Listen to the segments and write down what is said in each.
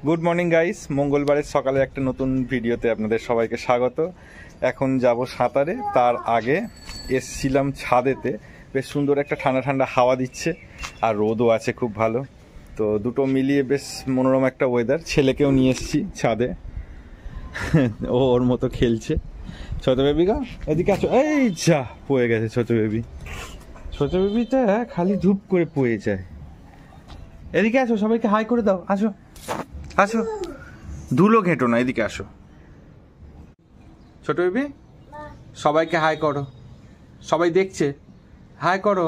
Good morning guys, মঙ্গলবারের সকালে একটা নতুন ভিডিওতে আপনাদের সবাইকে স্বাগত। এখন যাব সাঁতারে, তার আগে এসছিলাম ছাদেতে। বেশ সুন্দর একটা ঠান্ডা ঠান্ডা হাওয়া দিচ্ছে আর রোদও আছে খুব ভালো, তো দুটো মিলিয়ে বেশ মনোরম একটা ওয়েদার। ছেলেকেও নিয়ে এসছি ছাদে, ও ওর মতো খেলছে। ছোট বেবিকা এদিকে আসো। এই যা পড়ে গেছে ছোট বেবি। ছোট বেবিটা খালি ধূপ করে পড়ে যায়। এদিকে আসো, সবাইকে হাই করে দাও। আসো আসো, ধুলো ঘেঁটো না, এদিকে আসো। ছোট বেবি, সবাইকে হাই করো। সবাই দেখছে, হাই করো।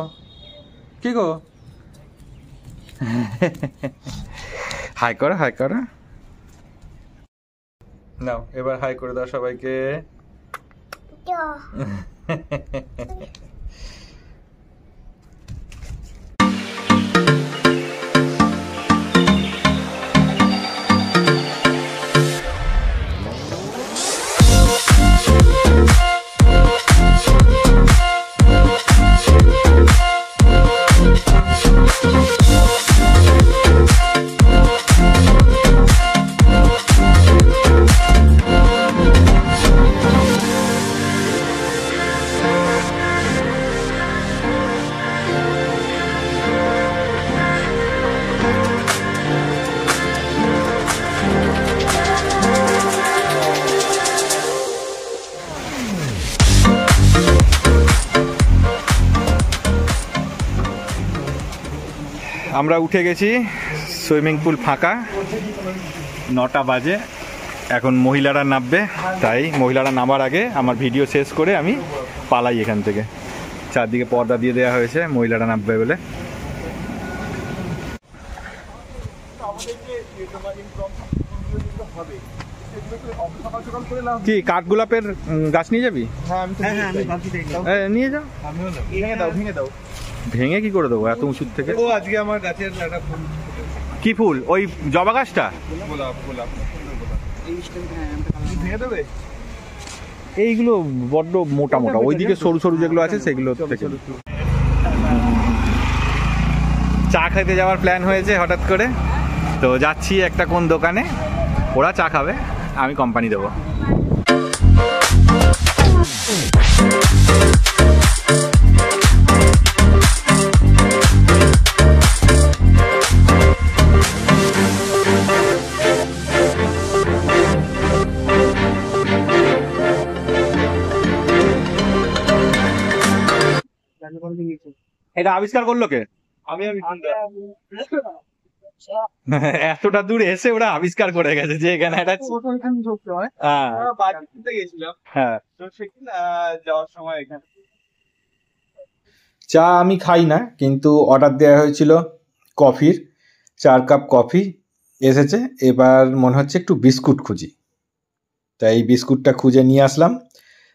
কি গো, হাই করো, হাই করো। নাও এবার হাই করে দাও সবাইকে। আমরা উঠে গেছি, সুইমিং পুল ফাঁকা, 9টা বাজে। এখন মহিলারা নামবে, তাই মহিলারা নামার আগে আমার ভিডিও শেষ করে আমি পালাই এখান থেকে। চারদিকে পর্দা দিয়ে দেওয়া হয়েছে মহিলারা নামবে বলে। কি কাঠগোলাপের গাছ নিয়ে যাবি? নিয়ে যাও। ভেঙে কি করে দেবো এত উঁচুর থেকে? ও আজকে আমার গাছের একটা ফুল। কি ফুল? ওই জবা গাছটা? গোলাপ। ভেঙে দেবে? এইগুলো বড্ড মোটা মোটা, ওইদিকে সরু সরু যেগুলো আছে সেগুলো থেকে। চা খেতে যাওয়ার প্ল্যান হয়েছে হঠাৎ করে, তো যাচ্ছি একটা কোন দোকানে। ওরা চা খাবে, আমি কোম্পানি দেবো। এটা আবিষ্কার করলো কে? আমি এতটা দূরে এসে ওরা আবিষ্কার করে গেছে যে এখানে একটা যাওয়ার সময় এখানে চা আমি খাই না, কিন্তু অর্ডার দেওয়া হয়েছিল কফির। 4 কাপ কফি এসেছে। এবার মনে হচ্ছে একটু বিস্কুট খুঁজি, তাই এই বিস্কুটটা খুঁজে নিয়ে আসলাম,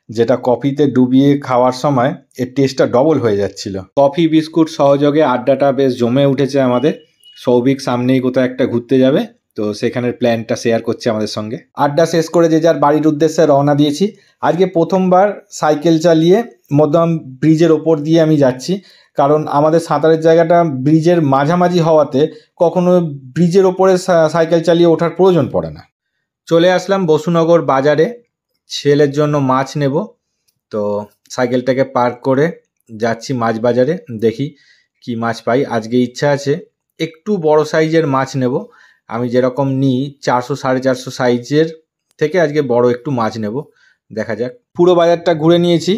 যেটা কফিতে ডুবিয়ে খাওয়ার সময় এর টেস্টটা ডবল হয়ে যাচ্ছিল। কফি বিস্কুট সহযোগে আড্ডাটা বেশ জমে উঠেছে আমাদের। সৌভিক সামনেই কোথাও একটা ঘুরতে যাবে, তো সেখানের প্ল্যানটা শেয়ার করছে আমাদের সঙ্গে। আড্ডা শেষ করে যে যার বাড়ির উদ্দেশ্যে রওনা দিয়েছি। আজকে প্রথমবার সাইকেল চালিয়ে মধ্যম ব্রিজের ওপর দিয়ে আমি যাচ্ছি, কারণ আমাদের সাঁতারের জায়গাটা ব্রিজের মাঝামাঝি হওয়াতে কখনো ব্রিজের ওপরে সাইকেল চালিয়ে ওঠার প্রয়োজন পড়ে না। চলে আসলাম বসুনগর বাজারে, ছেলের জন্য মাছ নেব, তো সাইকেলটাকে পার্ক করে যাচ্ছি মাছ বাজারে। দেখি কি মাছ পাই। আজকে ইচ্ছা আছে একটু বড় সাইজের মাছ নেব। আমি যেরকম নিই 400 450 সাইজের থেকে আজকে বড় একটু মাছ নেব, দেখা যাক। পুরো বাজারটা ঘুরে নিয়েছি,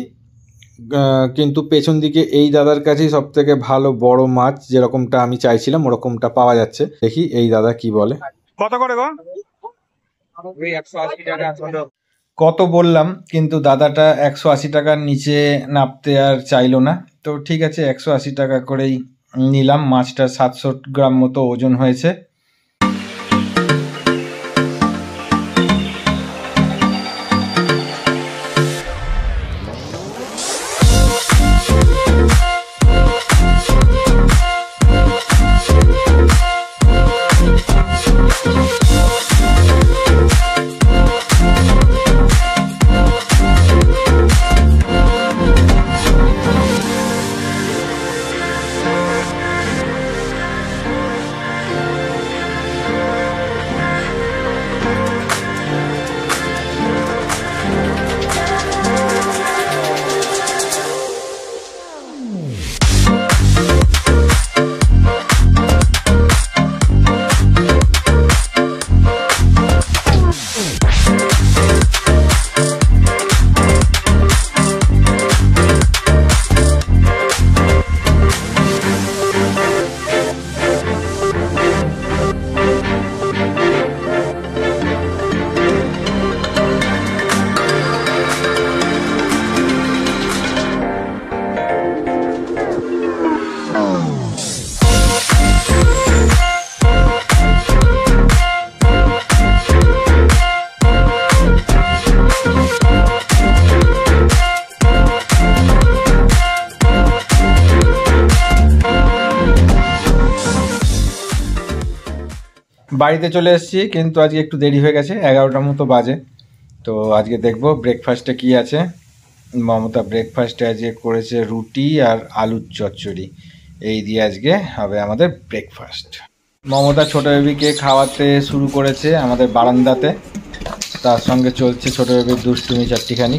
কিন্তু পেছন দিকে এই দাদার কাছেই সব থেকে ভালো বড় মাছ যেরকমটা আমি চাইছিলাম ওরকমটা পাওয়া যাচ্ছে। দেখি এই দাদা কি বলে। কত করে গো? 180 টাকা। কত বললাম, কিন্তু দাদাটা 180 টাকার নিচে নামতে আর চাইলো না। তো ঠিক আছে, 180 টাকা করেই নিলাম। মাছটা 700 গ্রাম মতো ওজন হয়েছে। বাড়িতে চলে এসেছি, কিন্তু আজকে একটু দেরি হয়ে গেছে, 11টার মতো বাজে। তো আজকে দেখবো ব্রেকফাস্টে কি আছে। মমতা ব্রেকফাস্টে আজকে করেছে রুটি আর আলুর চচ্চড়ি, এই দিয়ে আজকে হবে আমাদের ব্রেকফাস্ট। মমতা ছোট বেবিকে খাওয়াতে শুরু করেছে আমাদের বারান্দাতে, তার সঙ্গে চলছে ছোট বেবির দুষ্টুমি চারটিখানি।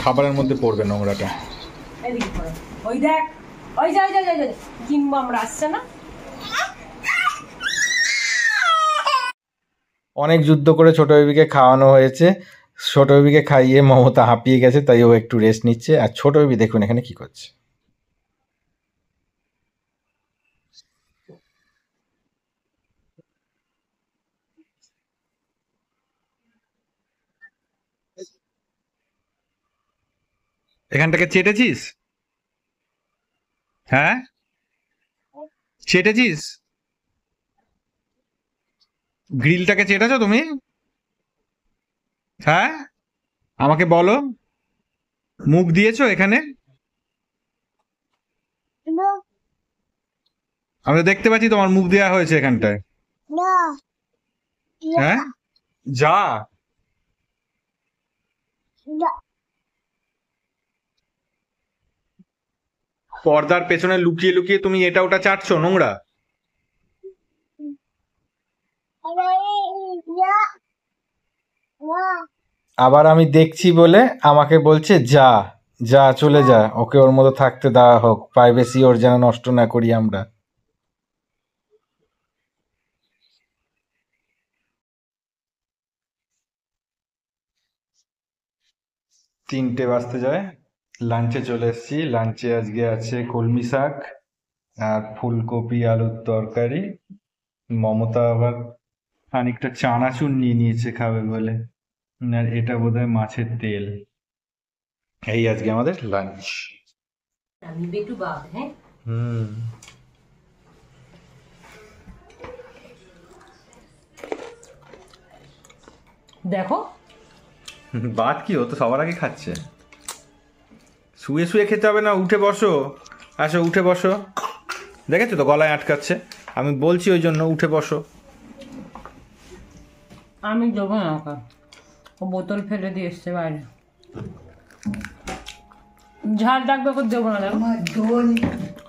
খাবারের মধ্যে পড়বে নোংরাটা। ওই দেখ, ওই যা যা যা কিনবো আমরা, আসছে না। অনেক যুদ্ধ করে ছোট বেবিকে খাওয়ানো হয়েছে, ছোট বেবিকে খাইয়ে মমতা হাঁপিয়ে গেছে, তাই ও একটু রেস্ট নিচ্ছে। আর ছোট বেবি দেখুন এখানে কি করছে। এখানটাকে চেটেছিস? হ্যাঁ, চেটেছিস? গ্রিলটাকে চেটেছো তুমি? হ্যাঁ, আমাকে বলো, মুখ দিয়েছো এখানে? আমি তো দেখতে পাচ্ছি তোমার মুখ দেওয়া হয়েছে এখানটায়। হ্যাঁ, যা। পর্দার পেছনে লুকিয়ে লুকিয়ে তুমি এটা ওটা চাটছো নোংরা। আবার আমি দেখছি বলে আমাকে বলছে যা যা, চলে যা, ওকে ওর মতো থাকতে দেওয়া হোক, প্রাইভেসি ওর যেন নষ্ট না করি আমরা। 3টে বাজতে যায়, লাঞ্চে চলে এসেছি। লাঞ্চে আজকে আছে কলমি শাক আর ফুলকপি আলুর তরকারি। মমতা আবার খানিকটা চানাচুর নিয়ে নিয়েছে খাবে বলে, আর এটা বোধহয় মাছের তেল। এই আজকে আমাদের লাঞ্চ। আমি বেটু বাদ, হ্যাঁ দেখো বাদ কি, ও তো সবার আগে খাচ্ছে। শুয়ে শুয়ে খেতে হবে না, উঠে বসো। আসো উঠে বসো, দেখেছো তো গলায় আটকাচ্ছে, আমি বলছি ওই জন্য উঠে বসো। আমি দেবো না ওকে, ও বোতল ফেলে দিয়ে এসছে বাইরে, ঝাল ডাকবে ওকে দেবো না।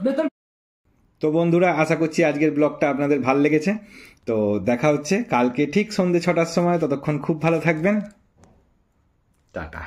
বোতল। তো বন্ধুরা, আশা করছি আজকের ব্লগটা আপনাদের ভালো লেগেছে। তো দেখা হচ্ছে কালকে ঠিক সন্ধ্যে 6টার সময়। ততক্ষণ খুব ভালো থাকবেন, টাটা।